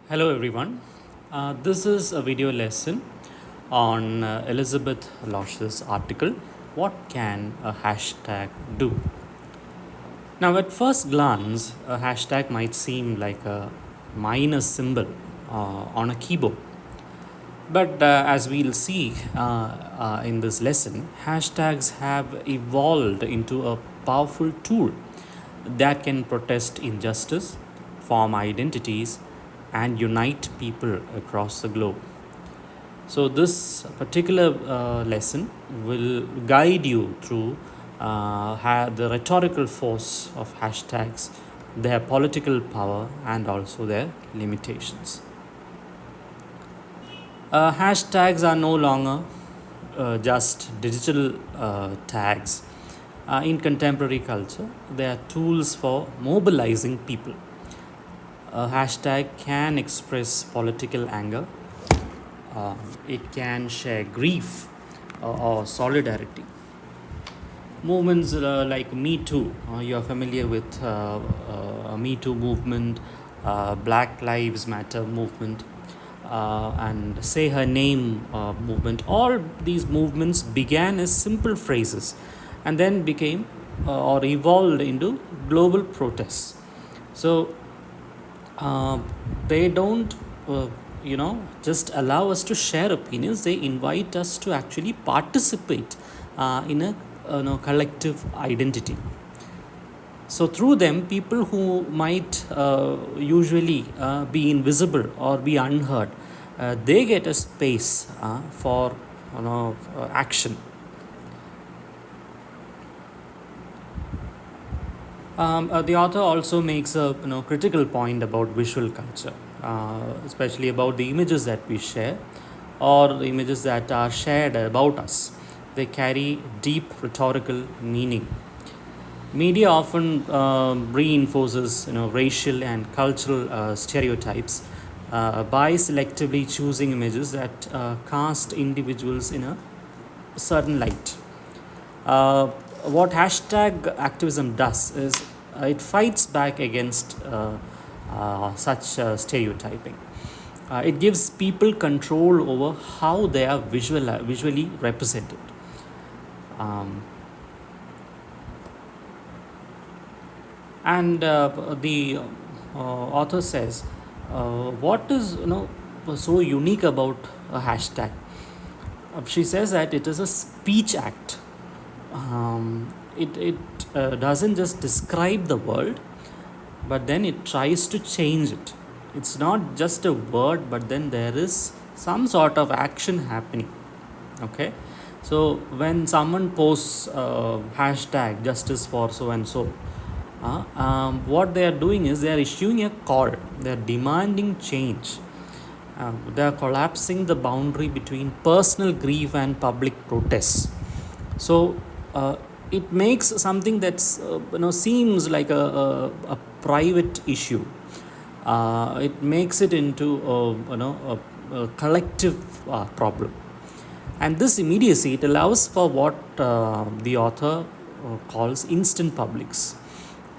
Hello everyone. This is a video lesson on Elizabeth Losh's article, What Can a Hashtag Do? Now, at first glance, a hashtag might seem like a minor symbol on a keyboard. But as we'll see in this lesson, hashtags have evolved into a powerful tool that can protest injustice, form identities, and unite people across the globe. So, this particular lesson will guide you through the rhetorical force of hashtags, their political power, and also their limitations. Hashtags are no longer just digital tags. In contemporary culture, they are tools for mobilizing people. A hashtag can express political anger, it can share grief or solidarity. Movements like Me Too, you are familiar with Me Too movement, Black Lives Matter movement, and Say Her Name movement. All these movements began as simple phrases and then became or evolved into global protests. So uh, they don't just allow us to share opinions, they invite us to actually participate in a collective identity. So through them, people who might usually be invisible or be unheard, they get a space for action. The author also makes a critical point about visual culture, especially about the images that we share or the images that are shared about us. They carry deep rhetorical meaning. Media often reinforces racial and cultural stereotypes by selectively choosing images that cast individuals in a certain light. Uh, what hashtag activism does is it fights back against such stereotyping. It gives people control over how they are visually represented. Um, and the author says, what is so unique about a hashtag? She says that it is a speech act. It doesn't just describe the world, but then it tries to change it. It's not just a word, but then there is some sort of action happening. Okay, so when someone posts hashtag justice for so and so, what they are doing is they are issuing a call, they are demanding change. They are collapsing the boundary between personal grief and public protests. So it makes something that's seems like a private issue. It makes it into a collective problem, and this immediacy it allows for what the author calls instant publics.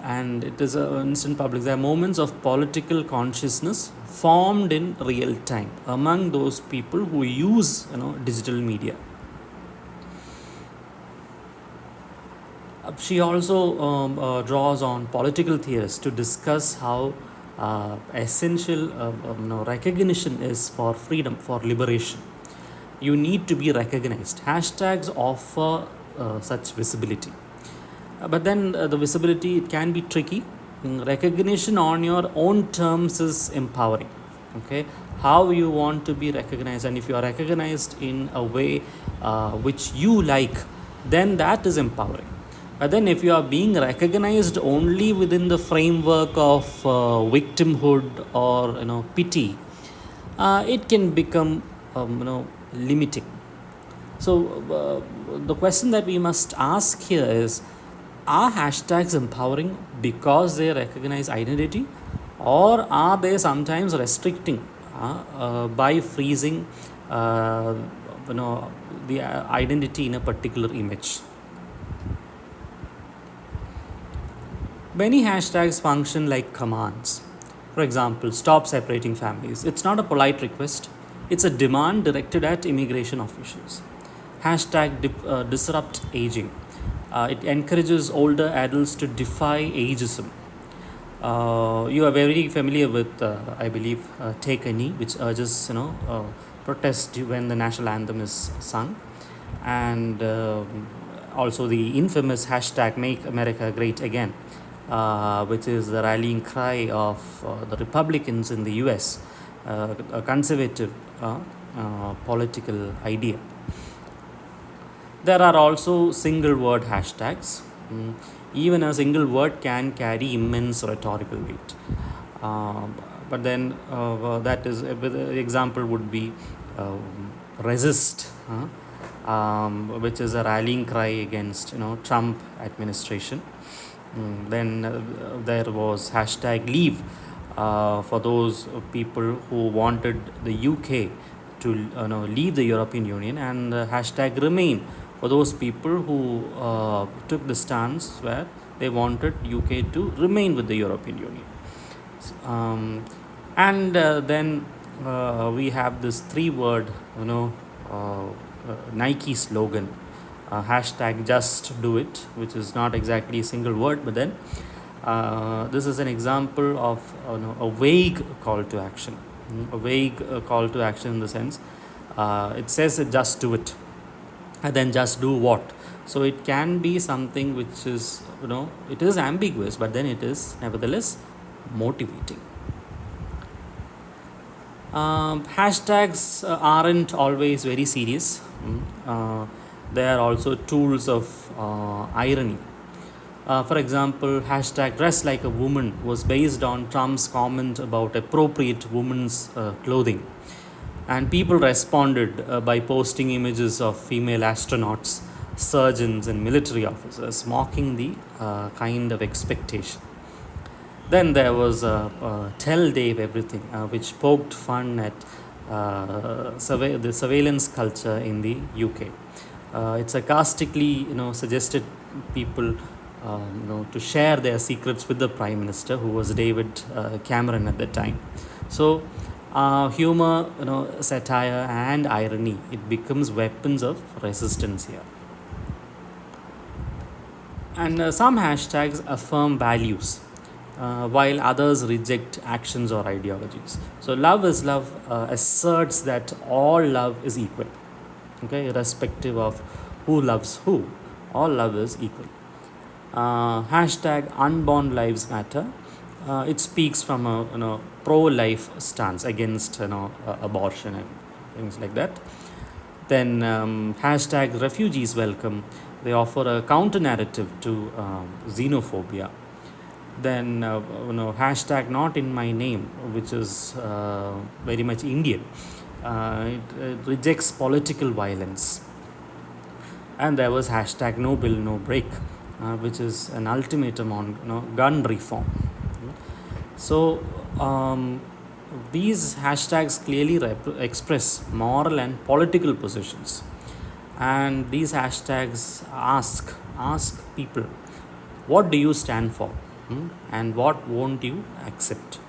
And it is instant publics. There are moments of political consciousness formed in real time among those people who use digital media. She also draws on political theorists to discuss how essential recognition is for freedom, for liberation. You need to be recognized. Hashtags offer such visibility. But then the visibility, it can be tricky. Recognition on your own terms is empowering. Okay, how you want to be recognized, and if you are recognized in a way which you like, then that is empowering. But then if you are being recognized only within the framework of victimhood or pity, it can become limiting. So the question that we must ask here is, are hashtags empowering because they recognize identity, or are they sometimes restricting by freezing the identity in a particular image? Many hashtags function like commands. For example, stop separating families. It's not a polite request, it's a demand directed at immigration officials. Hashtag disrupt aging. It encourages older adults to defy ageism. You are very familiar with, I believe, Take a Knee, which urges, protest when the national anthem is sung, and also the infamous hashtag Make America Great Again, which is the rallying cry of the Republicans in the US, a conservative political idea. There are also single word hashtags. Even a single word can carry immense rhetorical weight. Uh, but then that is the example would be resist, which is a rallying cry against Trump administration. Then there was hashtag leave for those people who wanted the UK to leave the European Union, and hashtag remain for those people who took the stance where they wanted UK to remain with the European Union. Um, and then we have this three-word, Nike slogan, hashtag just do it, which is not exactly a single word, but then this is an example of a vague call to action. A vague call to action in the sense it says just do it, and then just do what. So it can be something which is, it is ambiguous, but then it is nevertheless motivating. Hashtags aren't always very serious. They are also tools of irony. For example, hashtag dress like a woman was based on Trump's comment about appropriate women's clothing. And people responded by posting images of female astronauts, surgeons, and military officers, mocking the kind of expectation. Then there was Tell Dave Everything, which poked fun at the surveillance culture in the UK. It sarcastically, suggested people, to share their secrets with the Prime Minister, who was David Cameron at that time. So, humor, satire, and irony, it becomes weapons of resistance here. And some hashtags affirm values, while others reject actions or ideologies. So, love is love asserts that all love is equal, okay, irrespective of who loves who. All love is equal. Hashtag unborn lives matter. It speaks from a pro-life stance against abortion and things like that. Then hashtag refugees welcome. They offer a counter narrative to xenophobia. Then hashtag not in my name, which is very much Indian. It rejects political violence. And there was hashtag no bill no break, which is an ultimatum on gun reform. So these hashtags clearly express moral and political positions, and these hashtags ask people, what do you stand for, and what won't you accept?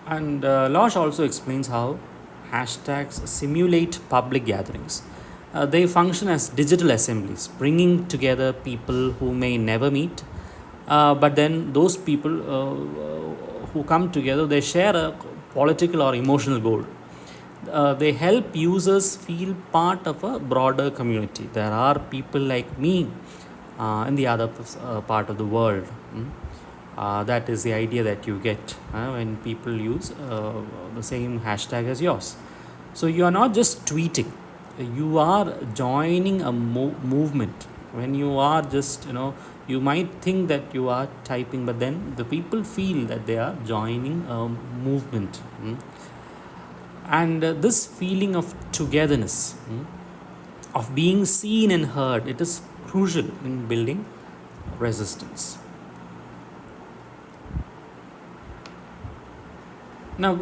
And Losh also explains how hashtags simulate public gatherings. They function as digital assemblies, bringing together people who may never meet. But then those people who come together, they share a political or emotional goal. They help users feel part of a broader community. There are people like me in the other part of the world. That is the idea that you get when people use the same hashtag as yours. So you are not just tweeting, you are joining a movement. When you are just, you might think that you are typing, but then the people feel that they are joining a movement. And this feeling of togetherness, of being seen and heard, it is crucial in building resistance. Now,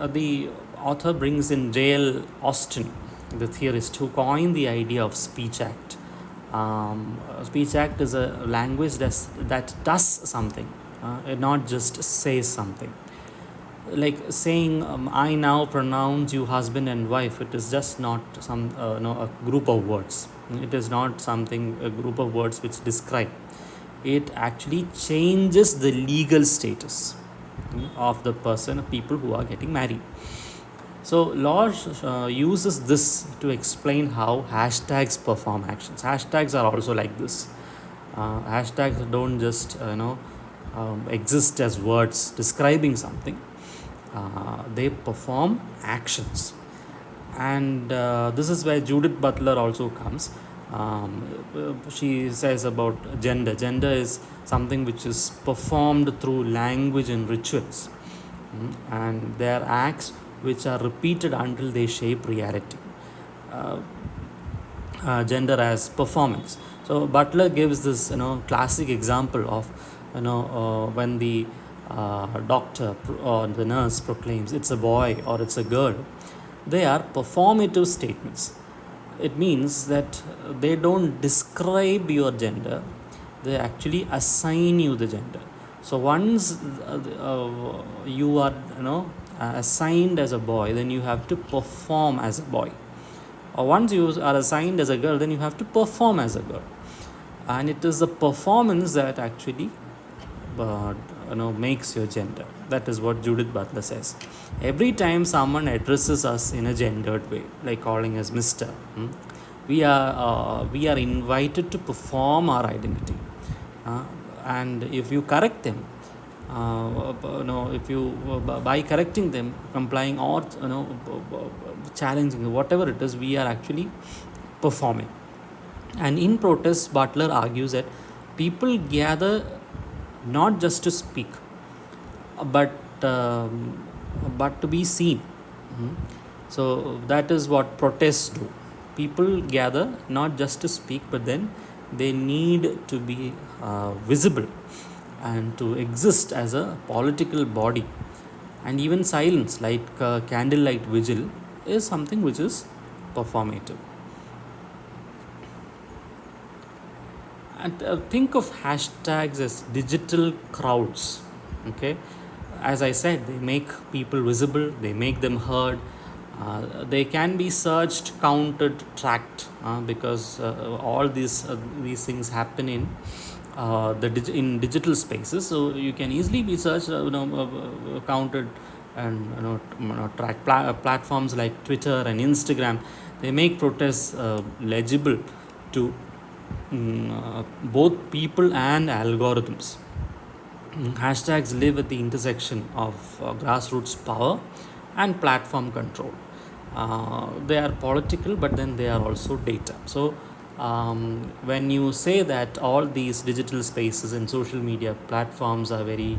the author brings in J.L. Austin, the theorist who coined the idea of speech act. Speech act is a language that does something, it not just says something. Like saying, I now pronounce you husband and wife, it is just not some no, a group of words. It is not something, a group of words which describe. It actually changes the legal status of the person, people who are getting married. So law uses this to explain how hashtags perform actions. Hashtags are also like this. Hashtags don't just exist as words describing something. They perform actions, and this is where Judith Butler also comes. She says about gender. Gender is something which is performed through language and rituals. And they are acts which are repeated until they shape reality. Uh, Gender as performance. So Butler gives this classic example of when the doctor or the nurse proclaims it's a boy or it's a girl. They are performative statements. It means that they don't describe your gender, they actually assign you the gender. So once you are assigned as a boy, then you have to perform as a boy. Or once you are assigned as a girl, then you have to perform as a girl. And it is the performance that actually uh, makes your gender. That is what Judith Butler says. Every time someone addresses us in a gendered way, like calling us Mr., we are invited to perform our identity. And if you correct them, if you by correcting them, complying, or challenging, whatever it is, we are actually performing. And in protest, Butler argues that people gather not just to speak, but but to be seen. So that is what protests do. People gather not just to speak, but then they need to be visible and to exist as a political body. And even silence, like candlelight vigil, is something which is performative. And think of hashtags as digital crowds. Okay, as I said, they make people visible, they make them heard. They can be searched, counted, tracked, because all these things happen in in digital spaces. So you can easily be searched, counted, and track platforms like Twitter and Instagram. They make protests legible to both people and algorithms. Hashtags live at the intersection of grassroots power and platform control. They are political, but then they are also data. So when you say that all these digital spaces and social media platforms are very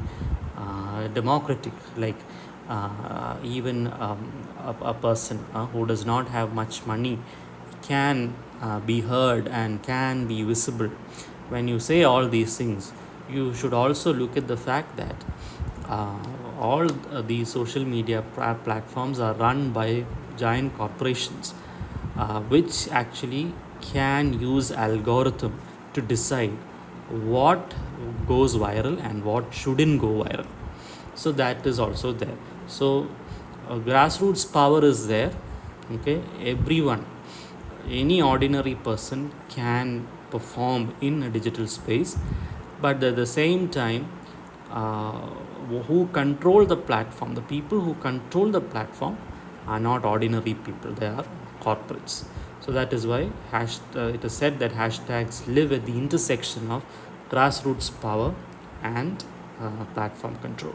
democratic, like even a person who does not have much money can be heard and can be visible. When you say all these things, you should also look at the fact that all these social media platforms are run by giant corporations, which actually can use algorithm to decide what goes viral and what shouldn't go viral. So that is also there. So grassroots power is there. Okay, everyone, any ordinary person can perform in a digital space, but at the same time, uh, who control the platform, the people who control the platform are not ordinary people, they are corporates. So that is why it is said that hashtags live at the intersection of grassroots power and platform control.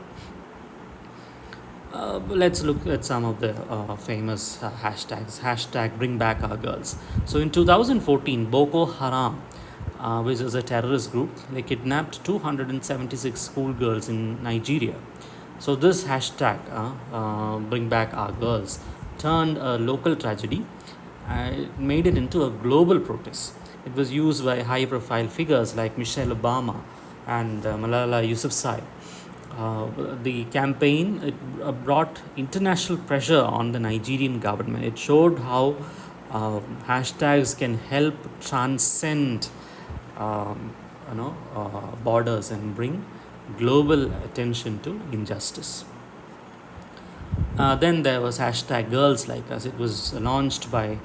Let's look at some of the famous hashtags. Hashtag bring back our girls. So in 2014, Boko Haram, which is a terrorist group, they kidnapped 276 schoolgirls in Nigeria. So this hashtag, bring back our girls, turned a local tragedy and made it into a global protest. It was used by high-profile figures like Michelle Obama and Malala Yousafzai. The campaign, it brought international pressure on the Nigerian government. It showed how Hashtags can help transcend borders and bring global attention to injustice. Then there was hashtag Girls Like Us. It was launched by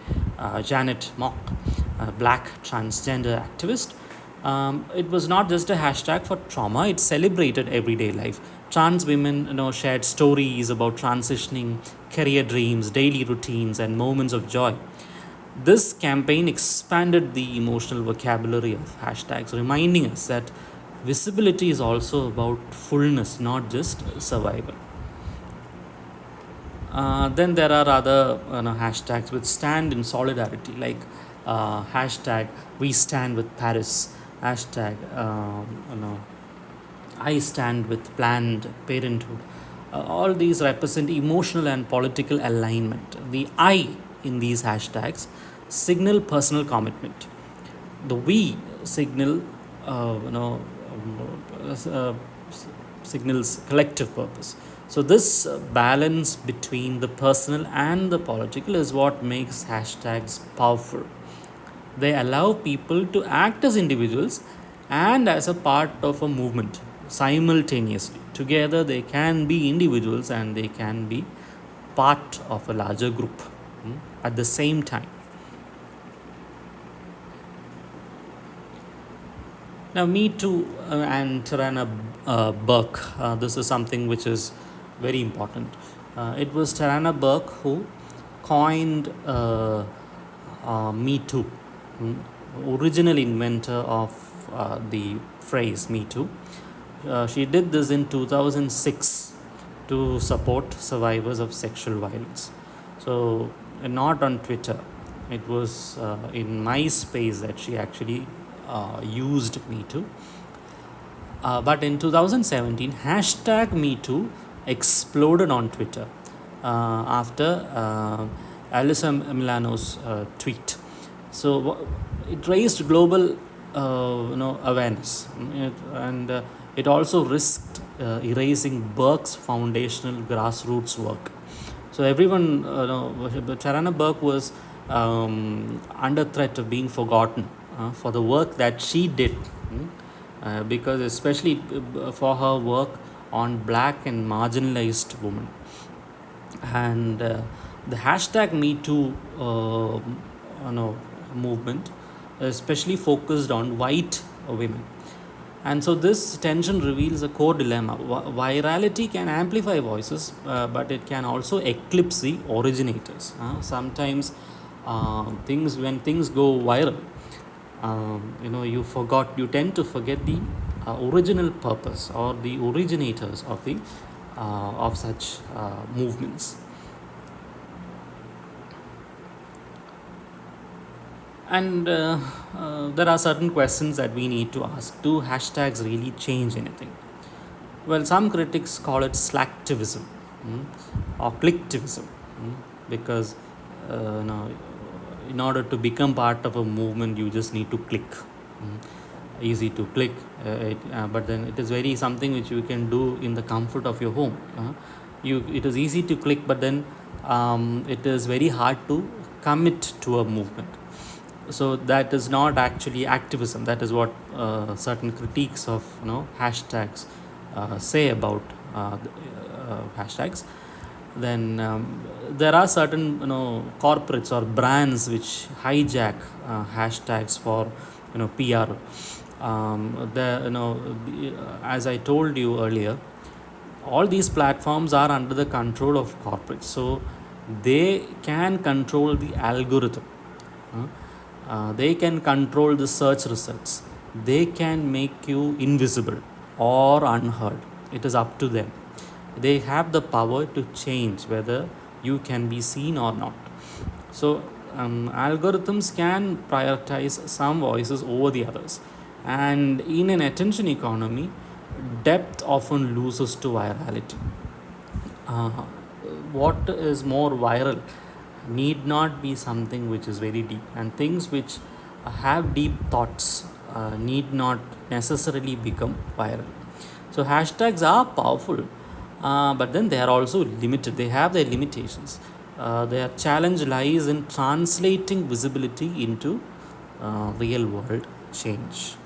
Janet Mock, a black transgender activist. It was not just a hashtag for trauma; it celebrated everyday life. Trans women, shared stories about transitioning, career dreams, daily routines, and moments of joy. This campaign expanded the emotional vocabulary of hashtags, reminding us that visibility is also about fullness, not just survival. Then there are other hashtags which stand in solidarity, like hashtag We Stand with Paris, hashtag I Stand with Planned Parenthood. All these represent emotional and political alignment. The I in these hashtags signal personal commitment. The we signal, uh, you know, signals collective purpose. So this balance between the personal and the political is what makes hashtags powerful. They allow people to act as individuals and as a part of a movement simultaneously. Together, they can be individuals and they can be part of a larger group at the same time. Now, Me Too and Tarana Burke, this is something which is very important. It was Tarana Burke who coined Me Too, mm, original inventor of the phrase Me Too. She did this in 2006 to support survivors of sexual violence. So, not on Twitter, it was in MySpace that she actually used Me Too. But in 2017, hashtag MeToo exploded on Twitter after Alyssa Milano's tweet. So it raised global, awareness, and it also risked erasing Burke's foundational grassroots work. So everyone, Charana Burke was under threat of being forgotten for the work that she did, because especially for her work on black and marginalized women. And the hashtag Me Too movement especially focused on white women. And so this tension reveals a core dilemma. Virality can amplify voices, but it can also eclipse the originators. Sometimes when things go viral, you tend to forget the original purpose or the originators of such movements. And there are certain questions that we need to ask. Do hashtags really change anything? Well, some critics call it slacktivism, or clicktivism, because in order to become part of a movement, you just need to click. Easy to click, but then it is very something which you can do in the comfort of your home. It is easy to click, but then it is very hard to commit to a movement. So that is not actually activism. That is what certain critiques of hashtags say about hashtags. Then there are certain corporates or brands which hijack hashtags for PR. As I told you earlier, all these platforms are under the control of corporates, so they can control the algorithm. They can control the search results. They can make you invisible or unheard. It is up to them. They have the power to change whether you can be seen or not. So algorithms can prioritize some voices over the others. And in an attention economy, depth often loses to virality. Uh, what is more viral need not be something which is very deep, and things which have deep thoughts need not necessarily become viral. So hashtags are powerful, but then they are also limited. They have their limitations. Their challenge lies in translating visibility into real world change.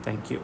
Thank you.